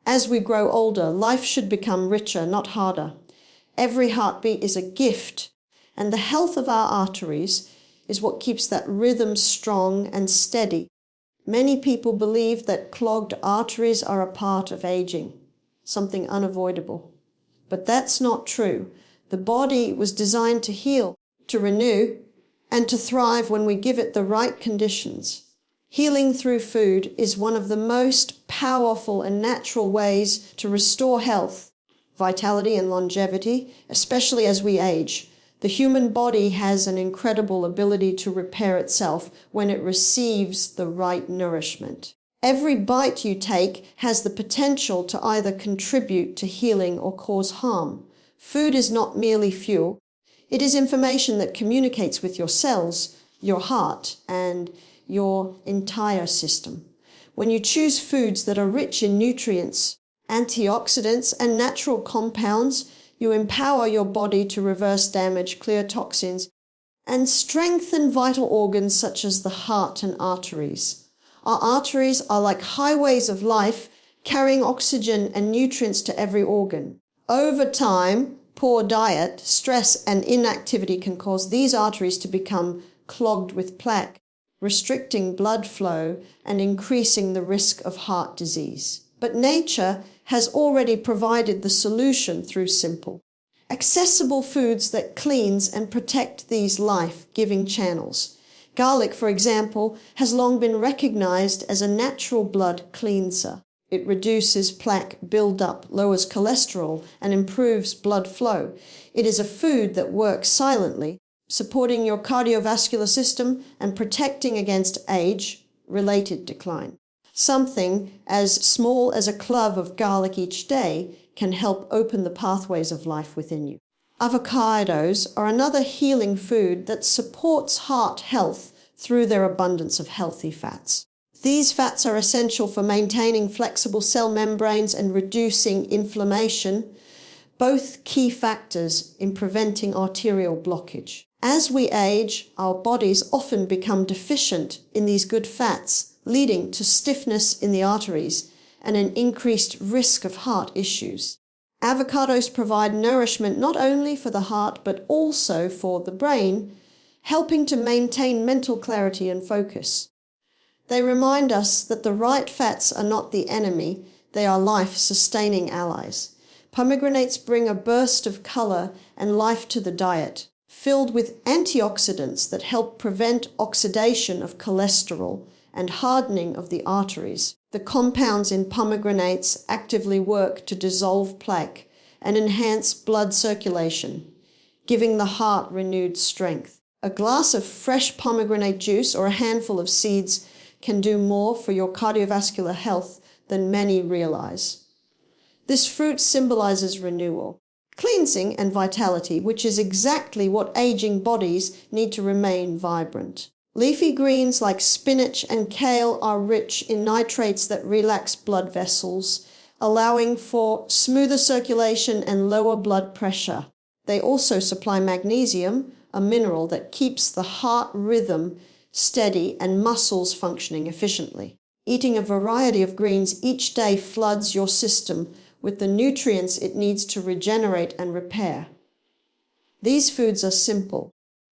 As we grow older, life should become richer, not harder. Every heartbeat is a gift, and the health of our arteries is what keeps that rhythm strong and steady. Many people believe that clogged arteries are a part of aging, something unavoidable. But that's not true. The body was designed to heal, to renew, and to thrive when we give it the right conditions. Healing through food is one of the most powerful and natural ways to restore health, vitality, and longevity, especially as we age. The human body has an incredible ability to repair itself when it receives the right nourishment. Every bite you take has the potential to either contribute to healing or cause harm. Food is not merely fuel. It is information that communicates with your cells, your heart, and your entire system. When you choose foods that are rich in nutrients, antioxidants, and natural compounds, you empower your body to reverse damage, clear toxins, and strengthen vital organs such as the heart and arteries. Our arteries are like highways of life, carrying oxygen and nutrients to every organ. Over time, poor diet, stress, and inactivity can cause these arteries to become clogged with plaque, restricting blood flow and increasing the risk of heart disease. But nature has already provided the solution through simple, accessible foods that cleanse and protect these life-giving channels. Garlic, for example, has long been recognized as a natural blood cleanser. It reduces plaque buildup, lowers cholesterol, and improves blood flow. It is a food that works silently, supporting your cardiovascular system and protecting against age-related decline. Something as small as a clove of garlic each day can help open the pathways of life within you. Avocados are another healing food that supports heart health through their abundance of healthy fats. These fats are essential for maintaining flexible cell membranes and reducing inflammation, both key factors in preventing arterial blockage. As we age, our bodies often become deficient in these good fats, leading to stiffness in the arteries and an increased risk of heart issues. Avocados provide nourishment not only for the heart but also for the brain, helping to maintain mental clarity and focus. They remind us that the right fats are not the enemy, they are life-sustaining allies. Pomegranates bring a burst of color and life to the diet, filled with antioxidants that help prevent oxidation of cholesterol and hardening of the arteries. The compounds in pomegranates actively work to dissolve plaque and enhance blood circulation, giving the heart renewed strength. A glass of fresh pomegranate juice or a handful of seeds can do more for your cardiovascular health than many realize. This fruit symbolizes renewal, cleansing, and vitality, which is exactly what aging bodies need to remain vibrant. Leafy greens like spinach and kale are rich in nitrates that relax blood vessels, allowing for smoother circulation and lower blood pressure. They also supply magnesium, a mineral that keeps the heart rhythm steady and muscles functioning efficiently. Eating a variety of greens each day floods your system with the nutrients it needs to regenerate and repair. These foods are simple,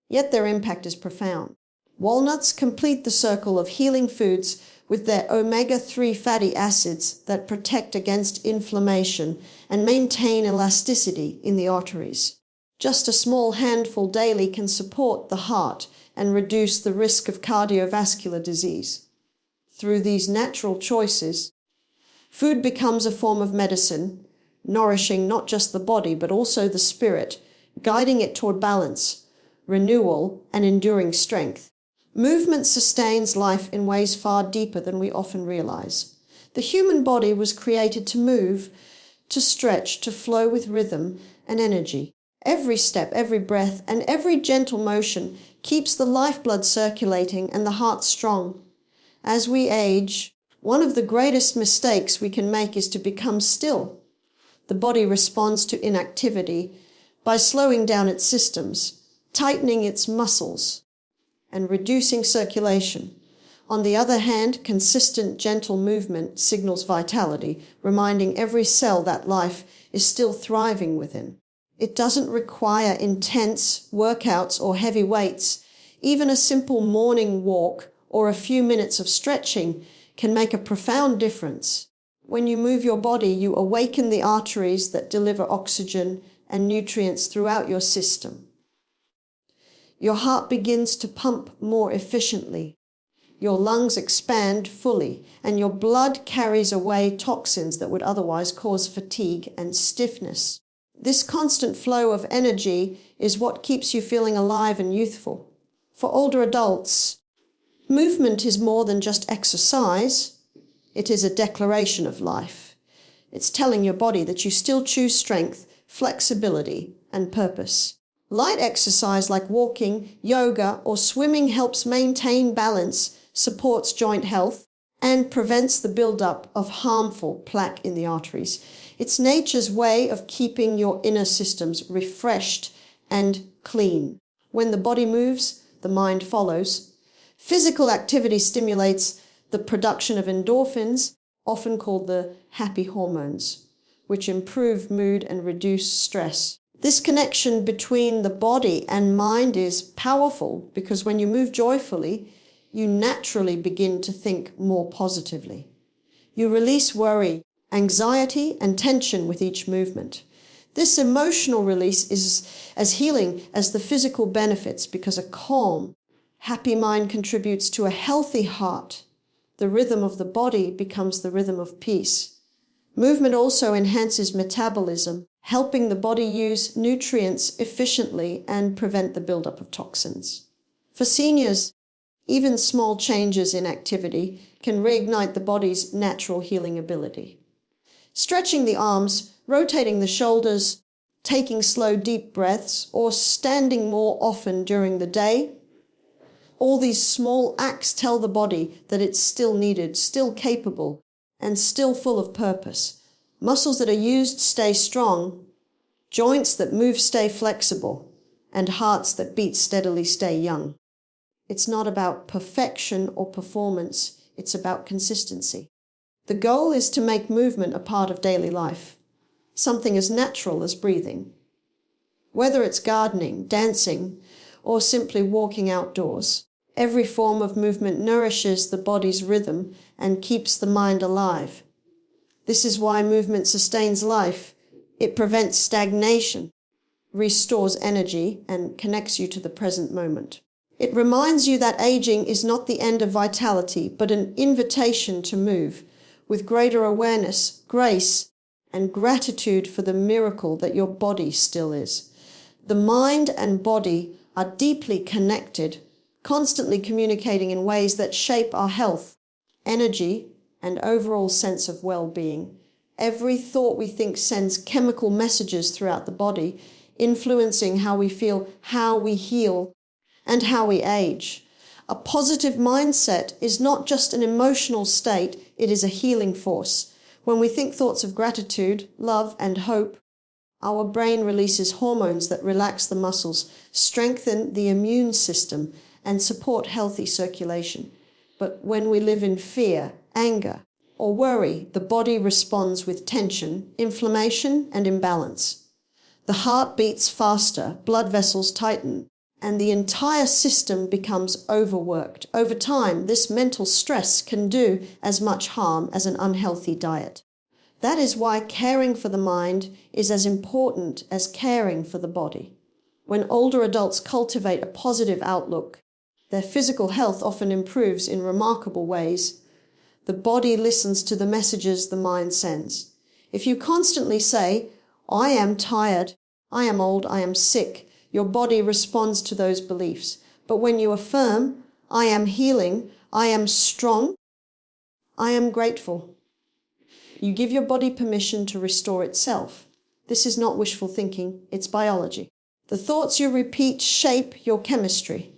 yet their impact is profound. Walnuts complete the circle of healing foods with their omega-3 fatty acids that protect against inflammation and maintain elasticity in the arteries. Just a small handful daily can support the heart and reduce the risk of cardiovascular disease. Through these natural choices, food becomes a form of medicine, nourishing not just the body but also the spirit, guiding it toward balance, renewal, and enduring strength. Movement sustains life in ways far deeper than we often realize. The human body was created to move, to stretch, to flow with rhythm and energy. Every step, every breath, and every gentle motion keeps the lifeblood circulating and the heart strong. As we age, one of the greatest mistakes we can make is to become still. The body responds to inactivity by slowing down its systems, tightening its muscles, and reducing circulation. On the other hand, consistent, gentle movement signals vitality, reminding every cell that life is still thriving within. It doesn't require intense workouts or heavy weights. Even a simple morning walk or a few minutes of stretching can make a profound difference. When you move your body, you awaken the arteries that deliver oxygen and nutrients throughout your system. Your heart begins to pump more efficiently. Your lungs expand fully, and your blood carries away toxins that would otherwise cause fatigue and stiffness. This constant flow of energy is what keeps you feeling alive and youthful. For older adults, movement is more than just exercise. It is a declaration of life. It's telling your body that you still choose strength, flexibility, and purpose. Light exercise like walking, yoga, or swimming helps maintain balance, supports joint health, and prevents the buildup of harmful plaque in the arteries. It's nature's way of keeping your inner systems refreshed and clean. When the body moves, the mind follows. Physical activity stimulates the production of endorphins, often called the happy hormones, which improve mood and reduce stress. This connection between the body and mind is powerful because when you move joyfully, you naturally begin to think more positively. You release worry, anxiety, and tension with each movement. This emotional release is as healing as the physical benefits because a calm, happy mind contributes to a healthy heart. The rhythm of the body becomes the rhythm of peace. Movement also enhances metabolism, helping the body use nutrients efficiently and prevent the buildup of toxins. For seniors, even small changes in activity can reignite the body's natural healing ability. Stretching the arms, rotating the shoulders, taking slow, deep breaths, or standing more often during the day, all these small acts tell the body that it's still needed, still capable, and still full of purpose. Muscles that are used stay strong, joints that move stay flexible, and hearts that beat steadily stay young. It's not about perfection or performance, it's about consistency. The goal is to make movement a part of daily life, something as natural as breathing. Whether it's gardening, dancing, or simply walking outdoors, every form of movement nourishes the body's rhythm and keeps the mind alive. This is why movement sustains life. It prevents stagnation, restores energy, and connects you to the present moment. It reminds you that aging is not the end of vitality, but an invitation to move with greater awareness, grace, and gratitude for the miracle that your body still is. The mind and body are deeply connected, constantly communicating in ways that shape our health, energy, and overall sense of well-being. Every thought we think sends chemical messages throughout the body, influencing how we feel, how we heal, and how we age. A positive mindset is not just an emotional state, it is a healing force. When we think thoughts of gratitude, love, and hope, our brain releases hormones that relax the muscles, strengthen the immune system, and support healthy circulation. But when we live in fear, anger, or worry, the body responds with tension, inflammation, and imbalance. The heart beats faster, blood vessels tighten, and the entire system becomes overworked. Over time, this mental stress can do as much harm as an unhealthy diet. That is why caring for the mind is as important as caring for the body. When older adults cultivate a positive outlook, their physical health often improves in remarkable ways. The body listens to the messages the mind sends. If you constantly say, "I am tired, I am old, I am sick," your body responds to those beliefs. But when you affirm, "I am healing, I am strong, I am grateful," you give your body permission to restore itself. This is not wishful thinking, it's biology. The thoughts you repeat shape your chemistry.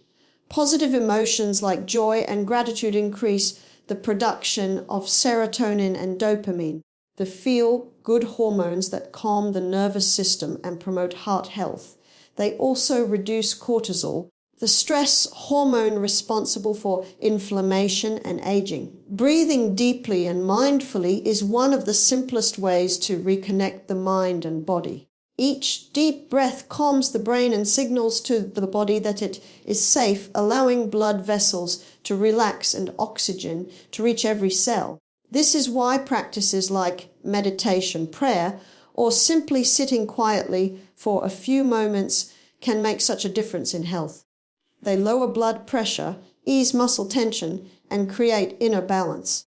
Positive emotions like joy and gratitude increase the production of serotonin and dopamine, the feel-good hormones that calm the nervous system and promote heart health. They also reduce cortisol, the stress hormone responsible for inflammation and aging. Breathing deeply and mindfully is one of the simplest ways to reconnect the mind and body. Each deep breath calms the brain and signals to the body that it is safe, allowing blood vessels to relax and oxygen to reach every cell. This is why practices like meditation, prayer, or simply sitting quietly for a few moments can make such a difference in health. They lower blood pressure, ease muscle tension, and create inner balance.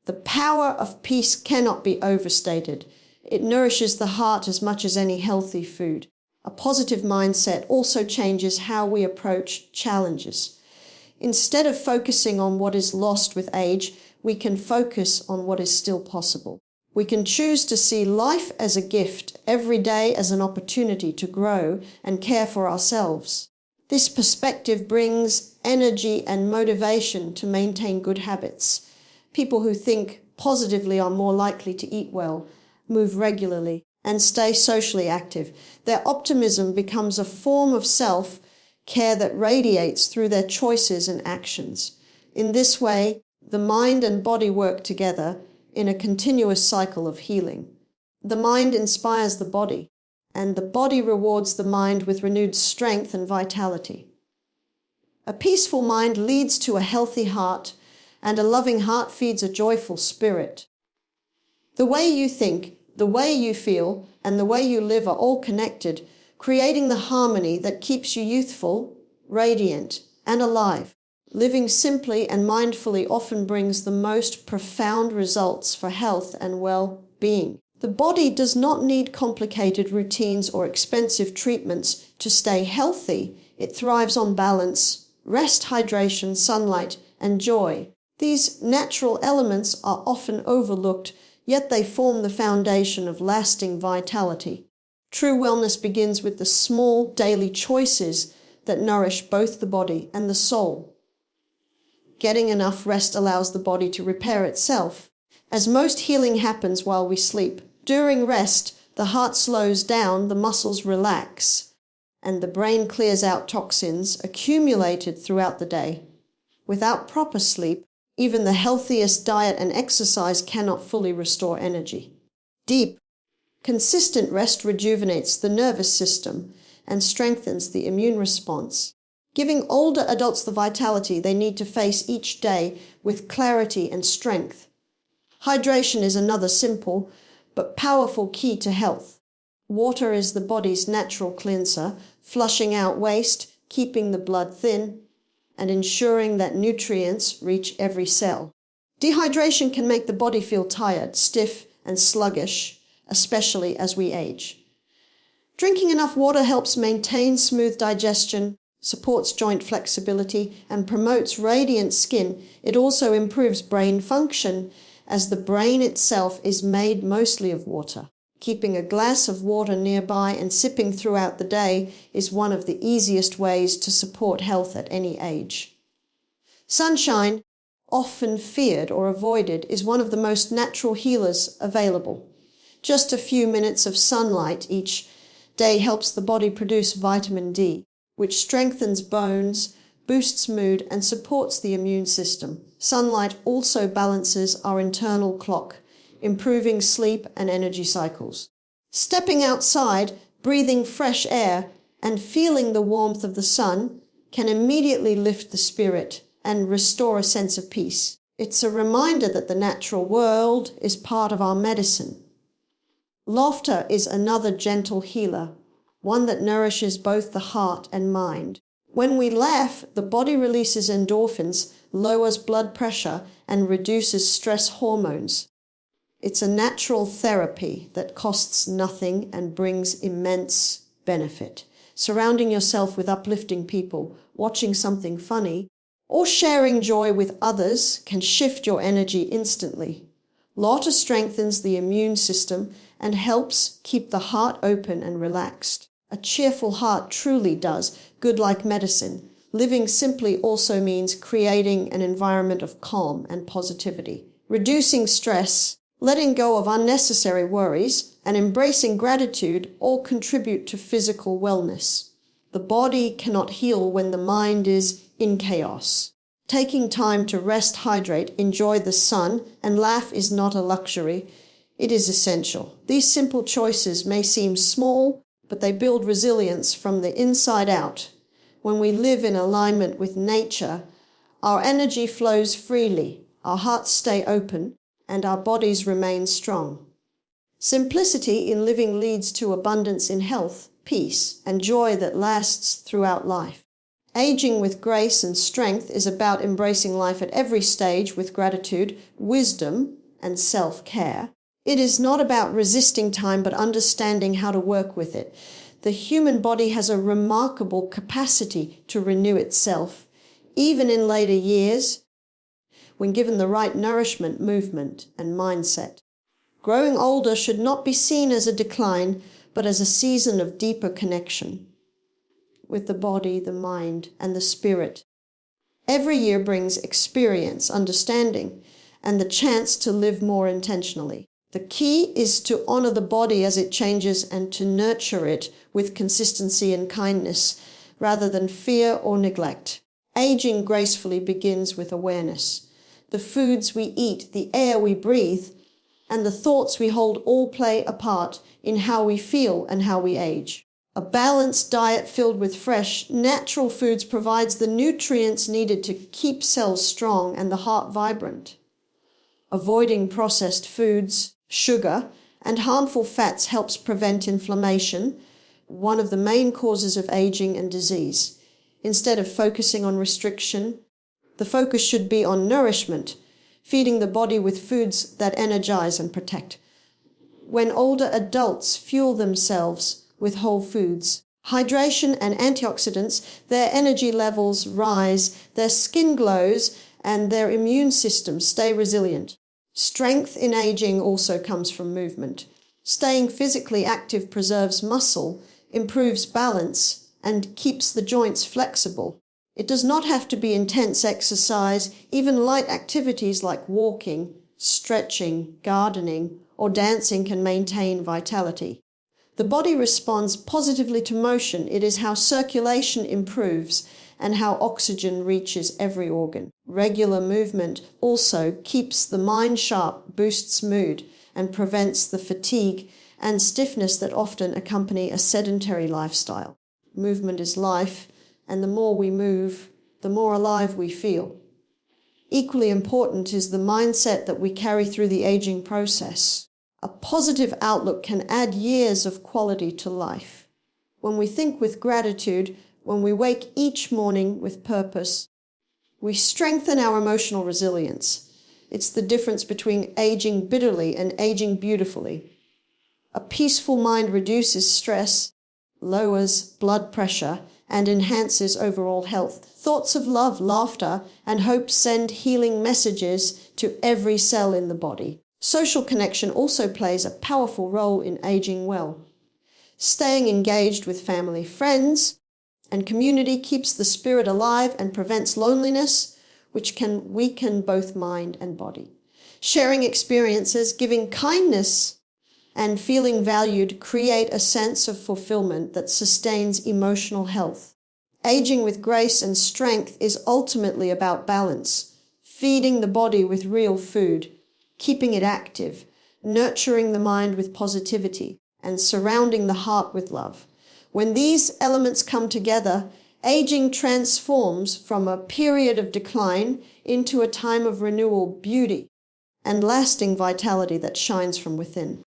The power of peace cannot be overstated. It nourishes the heart as much as any healthy food. A positive mindset also changes how we approach challenges. Instead of focusing on what is lost with age, we can focus on what is still possible. We can choose to see life as a gift, every day as an opportunity to grow and care for ourselves. This perspective brings energy and motivation to maintain good habits. People who think positively are more likely to eat well, move regularly, and stay socially active. Their optimism becomes a form of self-care that radiates through their choices and actions. In this way, the mind and body work together in a continuous cycle of healing. The mind inspires the body, and the body rewards the mind with renewed strength and vitality. A peaceful mind leads to a healthy heart, and a loving heart feeds a joyful spirit. The way you think, the way you feel, and the way you live are all connected, creating the harmony that keeps you youthful, radiant, and alive. Living simply and mindfully often brings the most profound results for health and well-being. The body does not need complicated routines or expensive treatments to stay healthy. It thrives on balance, rest, hydration, sunlight, and joy. These natural elements are often overlooked, yet they form the foundation of lasting vitality. True wellness begins with the small daily choices that nourish both the body and the soul. Getting enough rest allows the body to repair itself, as most healing happens while we sleep. During rest, the heart slows down, the muscles relax, and the brain clears out toxins accumulated throughout the day. Without proper sleep, even the healthiest diet and exercise cannot fully restore energy. Deep, consistent rest rejuvenates the nervous system and strengthens the immune response, giving older adults the vitality they need to face each day with clarity and strength. Hydration is another simple but powerful key to health. Water is the body's natural cleanser, flushing out waste, keeping the blood thin, and ensuring that nutrients reach every cell. Dehydration can make the body feel tired, stiff, and sluggish, especially as we age. Drinking enough water helps maintain smooth digestion, supports joint flexibility, and promotes radiant skin. It also improves brain function, as the brain itself is made mostly of water. Keeping a glass of water nearby and sipping throughout the day is one of the easiest ways to support health at any age. Sunshine, often feared or avoided, is one of the most natural healers available. Just a few minutes of sunlight each day helps the body produce vitamin D, which strengthens bones, boosts mood, and supports the immune system. Sunlight also balances our internal clock, improving sleep and energy cycles. Stepping outside, breathing fresh air, and feeling the warmth of the sun can immediately lift the spirit and restore a sense of peace. It's a reminder that the natural world is part of our medicine. Laughter is another gentle healer, one that nourishes both the heart and mind. When we laugh, the body releases endorphins, lowers blood pressure, and reduces stress hormones. It's a natural therapy that costs nothing and brings immense benefit. Surrounding yourself with uplifting people, watching something funny, or sharing joy with others can shift your energy instantly. Laughter strengthens the immune system and helps keep the heart open and relaxed. A cheerful heart truly does good like medicine. Living simply also means creating an environment of calm and positivity. Reducing stress, letting go of unnecessary worries, and embracing gratitude all contribute to physical wellness. The body cannot heal when the mind is in chaos. Taking time to rest, hydrate, enjoy the sun, and laugh is not a luxury. It is essential. These simple choices may seem small, but they build resilience from the inside out. When we live in alignment with nature, our energy flows freely, our hearts stay open, and our bodies remain strong. Simplicity in living leads to abundance in health, peace, and joy that lasts throughout life. Aging with grace and strength is about embracing life at every stage with gratitude, wisdom, and self-care. It is not about resisting time, but understanding how to work with it. The human body has a remarkable capacity to renew itself, even in later years, when given the right nourishment, movement, and mindset. Growing older should not be seen as a decline, but as a season of deeper connection with the body, the mind, and the spirit. Every year brings experience, understanding, and the chance to live more intentionally. The key is to honor the body as it changes and to nurture it with consistency and kindness, rather than fear or neglect. Aging gracefully begins with awareness. The foods we eat, the air we breathe, and the thoughts we hold all play a part in how we feel and how we age. A balanced diet filled with fresh, natural foods provides the nutrients needed to keep cells strong and the heart vibrant. Avoiding processed foods, sugar, and harmful fats helps prevent inflammation, one of the main causes of aging and disease. Instead of focusing on restriction, the focus should be on nourishment, feeding the body with foods that energize and protect. When older adults fuel themselves with whole foods, hydration and antioxidants, their energy levels rise, their skin glows, and their immune systems stay resilient. Strength in aging also comes from movement. Staying physically active preserves muscle, improves balance, and keeps the joints flexible. It does not have to be intense exercise. Even light activities like walking, stretching, gardening, or dancing can maintain vitality. The body responds positively to motion. It is how circulation improves and how oxygen reaches every organ. Regular movement also keeps the mind sharp, boosts mood, and prevents the fatigue and stiffness that often accompany a sedentary lifestyle. Movement is life, and the more we move, the more alive we feel. Equally important is the mindset that we carry through the aging process. A positive outlook can add years of quality to life. When we think with gratitude, when we wake each morning with purpose, we strengthen our emotional resilience. It's the difference between aging bitterly and aging beautifully. A peaceful mind reduces stress, lowers blood pressure, and enhances overall health. Thoughts of love, laughter, and hope send healing messages to every cell in the body. Social connection also plays a powerful role in aging well. Staying engaged with family, friends, and community keeps the spirit alive and prevents loneliness, which can weaken both mind and body. Sharing experiences, giving kindness, and feeling valued create a sense of fulfillment that sustains emotional health. Aging with grace and strength is ultimately about balance, feeding the body with real food, keeping it active, nurturing the mind with positivity, and surrounding the heart with love. When these elements come together, aging transforms from a period of decline into a time of renewal, beauty, and lasting vitality that shines from within.